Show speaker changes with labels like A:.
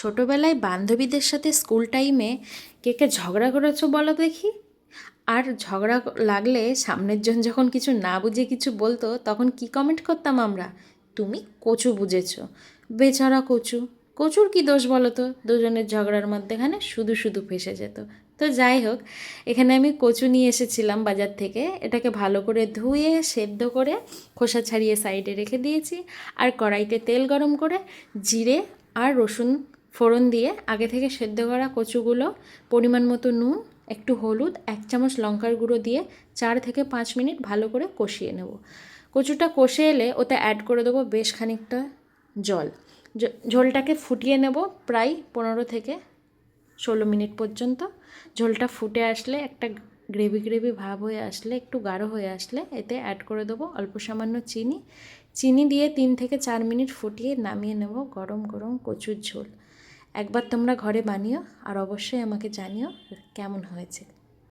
A: ছোটোবেলায় বান্ধবীদের সাথে স্কুল টাইমে কে কে ঝগড়া করেছো বলো দেখি। আর ঝগড়া লাগলে সামনের জন যখন কিছু না বুঝে কিছু বলতো তখন কি কমেন্ট করতাম আমরা? তুমি কচু বুঝেছো। বেচারা কচু, কচুর কি দোষ বলো তো? দুজনের ঝগড়ার মধ্যেখানে শুধু শুধু ফেসে যেত। তো যাই হোক, এখানে আমি কচু নিয়ে এসেছিলাম বাজার থেকে। এটাকে ভালো করে ধুয়ে সেদ্ধ করে খোসা ছাড়িয়ে সাইডে রেখে দিয়েছি। আর কড়াইতে তেল গরম করে জিরে আর রসুন ফোড়ন দিয়ে আগে থেকে সেদ্ধ করা কচুগুলো, পরিমাণ মতো নুন, একটু হলুদ, 1 চামচ লঙ্কার গুঁড়ো দিয়ে 4 থেকে 5 মিনিট ভালো করে কষিয়ে নেব। কচুটা কষে এলে ওতে অ্যাড করে দেবো বেশ খানিকটা জল। ঝোলটাকে ফুটিয়ে নেব প্রায় 15 থেকে 16 মিনিট পর্যন্ত। ঝোলটা ফুটে আসলে একটা গ্রেভি গ্রেভি ভাব হয়ে আসলে, একটু গাঢ় হয়ে আসলে এতে অ্যাড করে দেবো অল্প সামান্য চিনি। চিনি দিয়ে 3 থেকে 4 মিনিট ফুটিয়ে নামিয়ে নেব গরম গরম কচুর ঝোল। একবার তোমরা ঘরে বানিও আর অবশ্যই আমাকে জানিও কেমন হয়েছে।